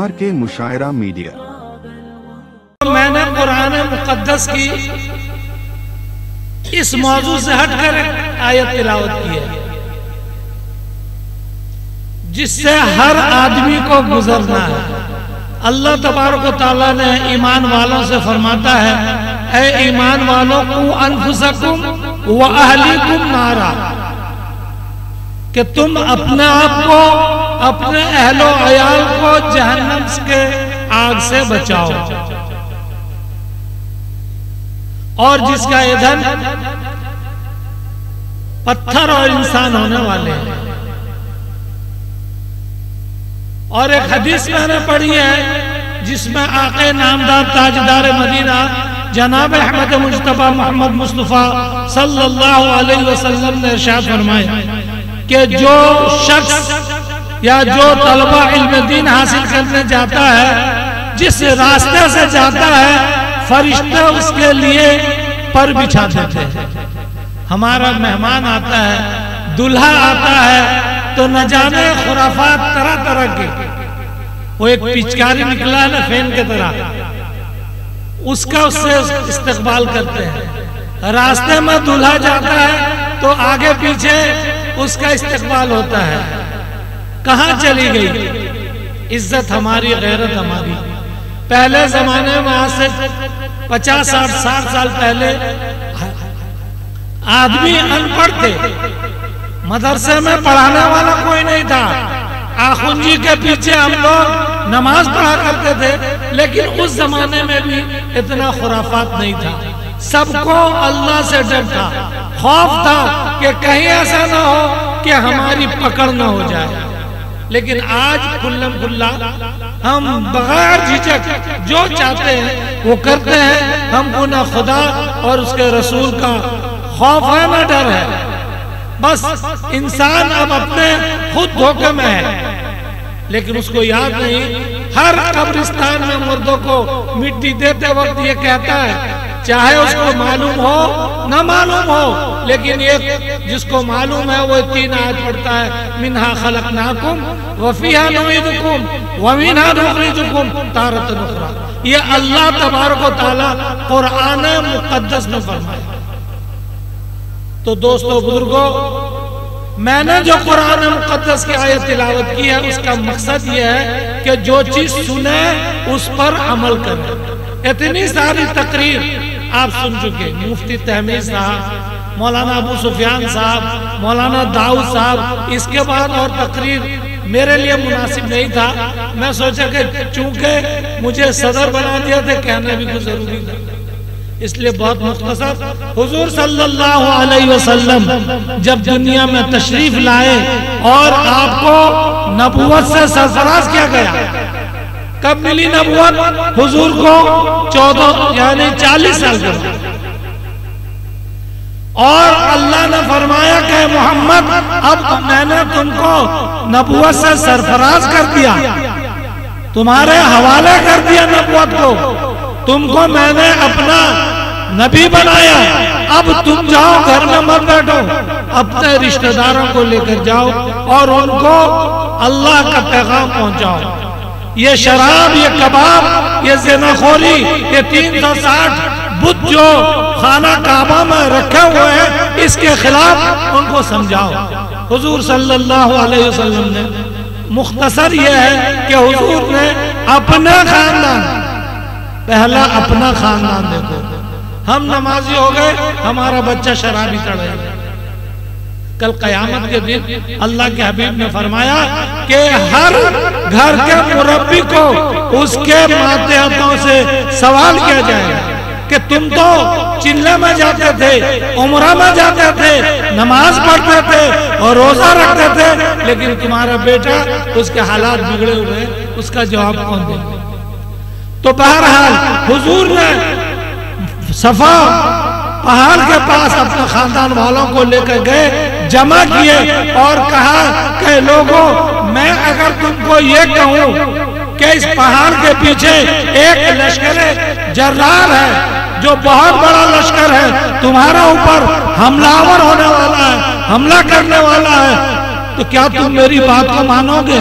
RK मुशायरा media. मैंने कुरान मुक़द्दस की इस मौजू से हटकर आयत तिलावत की है जिससे हर आदमी को गुजरना है। अल्लाह तबारक व तआला ने ईमान वालों से फरमाता है, ऐ ईमान वालों को अनफुसकुम व अहलीकुम नारा, कि तुम अपने आप को अपने अहलो अयाल को जहन्नम के आग से बचाओ और जिसका ईंधन पत्थर और इंसान होने वाले हैं। और एक हदीस मैंने पढ़ी है जिसमें आक़े नामदार ताजदार मदीना जनाब अहमद मुज्तबा मोहम्मद मुस्तफ़ा सल्लल्लाहु अलैहि वसल्लम ने इरशाद फरमाया कि जो शख्स या जो तलबा इल्म दीन हासिल करने जाता है, जिस रास्ते से जाता है, फरिश्ते उसके लिए पर बिछा देते हैं। हमारा मेहमान आता है, दूल्हा आता है, तो न जाने खुराफात तरह तरह के, वो एक पिचकारी निकला है ना फैन की तरह, उसका उससे इस्तकबाल करते हैं। रास्ते में दूल्हा जाता है तो आगे पीछे उसका इस्तकबाल होता है। कहाँ चली गई इज्जत हमारी, गैरत हमारी। पहले जमाने में आज से 50-60 साल पहले आदमी अनपढ़ थे, मदरसे में पढ़ाने वाला कोई नहीं था। आखुंजी के पीछे हम लोग नमाज पढ़ा करते थे, लेकिन उस जमाने में भी इतना खुराफात नहीं था। सबको अल्लाह से डर था, खौफ था कि कहीं ऐसा ना हो कि हमारी पकड़ ना हो जाए। लेकिन आज खुल्लम खुल्ला हम बगैर झिझक जो चाहते हैं वो करते हैं। हमको ना खुदा और उसके रसूल का खौफ है ना डर है। बस इंसान अब अपने खुद धोखे में है, लेकिन उसको याद नहीं। हर कब्रिस्तान में मुर्दों को मिट्टी देते वक्त ये कहता है, चाहे उसको मालूम हो ना मालूम हो, लेकिन ये जिसको मालूम है वो 3 आयत पढ़ता है, मिन्हा खलकनाकुम व फीहा नुईदुकुम व मिन्हा नुखरिजुकुम तारतन उखरा। ये अल्लाह तबारक व तआला कुरान मुक़द्दस में फरमाया। तो दोस्तों बुजुर्गों, मैंने जो कुरान मुक़द्दस की आयत तिलावत की है उसका मकसद ये है कि जो चीज सुने उस पर अमल करें। इतनी सारी तकरीर आप सुन चुके, मुफ्ती तहमीद साहब, मौलाना अबू सुफियान साहब, मौलाना दाऊद साहब, इसके बाद और तकरीर मेरे लिए मुनासिब नहीं था। मैं सोचा कि चूंकि मुझे सदर बना दिया था, कहना भी कुछ जरूरी था, इसलिए बहुत मुख्तसर। हुजूर सल्लल्लाहु अलैहि वसल्लम जब दुनिया में तशरीफ लाए और आपको नबुवत से सरफराज किया गया। कब मिली नबुवत? हुजूर को 14 यानी 40 साल के बाद। और अल्लाह ने फरमाया कि मोहम्मद, अब मैंने तुमको नबुवत से सरफराज कर दिया, तुम्हारे हवाले कर दिया नबुवत को, तुमको मैंने अपना नबी बनाया। अब तुम जाओ, घर में मत बैठो, अपने रिश्तेदारों को लेकर जाओ और उनको अल्लाह का पैगाम पहुंचाओ। ये शराब, ये कबाब, ये ज़िनाखोरी, ये 360 बुत जो खाना काबा में रखे हुए हैं, इसके खिलाफ उनको समझाओ। हुजूर सल्लल्लाहु अलैहि वसल्लम ने मुख्तसर ये है कि हुजूर ने अपना खानदान, पहला अपना खानदान देखो। हम नमाजी हो गए, हमारा बच्चा शराबी चढ़ेगा। कल कयामत के दिन अल्लाह के हबीब ने फरमाया कि हर घर के मुरब्बी को उसके मातहतों से सवाल किया जाएगा कि तुम तो चिल्ले में जाते थे, उम्रा में जाते थे, नमाज पढ़ते थे और रोजा रखते थे, लेकिन तुम्हारा बेटा, उसके हालात बिगड़े हुए, उसका जवाब कौन देगा? तो बहरहाल हुजूर ने सफा पहाड़ के पास अपने खानदान वालों को लेकर गए, जमा किए और कहा कि लोगों, मैं अगर तुमको ये कहूं कि इस पहाड़ के पीछे एक लश्कर जर्रार है जो बहुत बड़ा लश्कर है, तुम्हारे ऊपर हमलावर होने वाला है, हमला करने वाला है, तो क्या तुम मेरी बात को मानोगे?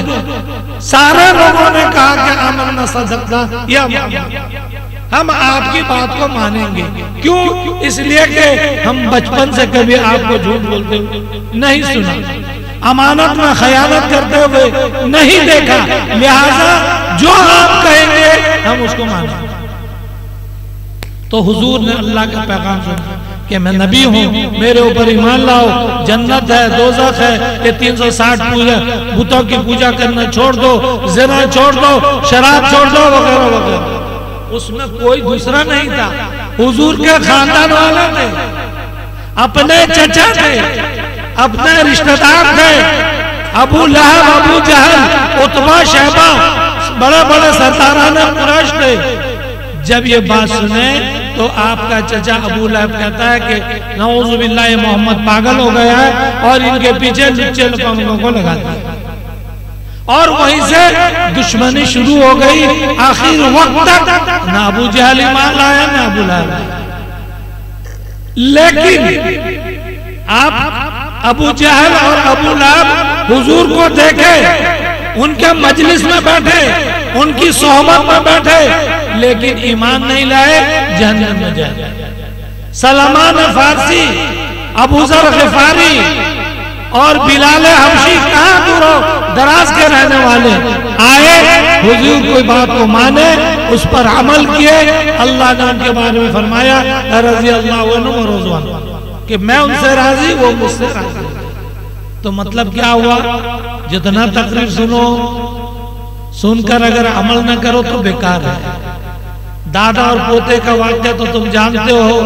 सारे लोगों ने कहा कि आमन्ना सदक़ता या मोहम्मद, हम आपकी बात को मानेंगे। क्यों? इसलिए कि हम बचपन से कभी आपको झूठ बोलते हुए नहीं सुना, अमानत में खयानत करते हुए नहीं देखा, लिहाजा जो आप कहेंगे हम उसको मानेंगे। तो हुजूर ने अल्लाह का पैगाम सुना कि मैं नबी हूँ, मेरे ऊपर ईमान लाओ, जन्नत है, दोज़ख है, ये 360 पूजा बुतों की पूजा करना छोड़ दो, ज़िना छोड़ दो, शराब छोड़ दो, वगैरह वगैरह। उसमें कोई दूसरा नहीं था, हुजूर के खानदान वाले थे, अपने चचा थे, अपने रिश्तेदार थे, अबू लहब, अबू जहल, उतबा, शैबा, बड़े बड़े सरदाराने कुरैश थे। जब ये बात सुने तो आपका चचा अबू लहब कहता है कि नऊज़ु बिल्लाह, मोहम्मद पागल हो गया है और इनके पीछे लुच्चे लफंगों को लगा दिया, और वहीं से दुश्मनी शुरू हो गई। आखिर वक्त तक ना अबू जहल ईमान लाया ना अबू लहब। लेकिन आप अबू जहल और अबू लहब हुजूर को देखे, उनके मजलिस में बैठे, उनकी सोहबत में बैठे, लेकिन ईमान नहीं लाए, जहन्नम में जाए। सलमान फारसी, अबू ज़र ग़िफ़ारी और बिलाल हबशी कहाँ दूर दराज के रहने वाले आए, हुजूर कोई बात को माने, उस पर अमल किए। अल्लाह ने उनके बारे में फरमाया रज़ी अल्लाहु अन्हु व रज़ू अन्हु, कि मैं उनसे राजी, वो मुझसे राजी। तो मतलब क्या हुआ? जितना तकरीर सुनो, सुनकर अगर अमल न करो तो बेकार है। दादा और पोते का वाक्य तो तुम जानते हो,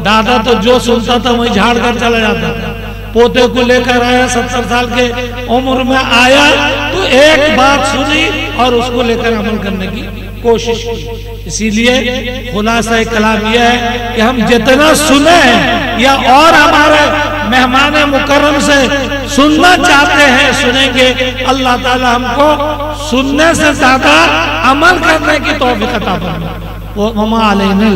दादा तो जो सुनता था वही झाड़ कर चला जाता था। पोते को लेकर आया, 70 साल के उम्र में आया तो एक बात सुनी और उसको लेकर अमल करने की कोशिश की। इसीलिए खुलासा कलाम यह है कि हम जितना सुने हैं या और हमारे मेहमान मुकर्रम से सुनना चाहते हैं, सुनेंगे। अल्लाह ताला हमको सुनने से ज्यादा अमल करने की तौफीक अता फरमाए। वो ममा अलैना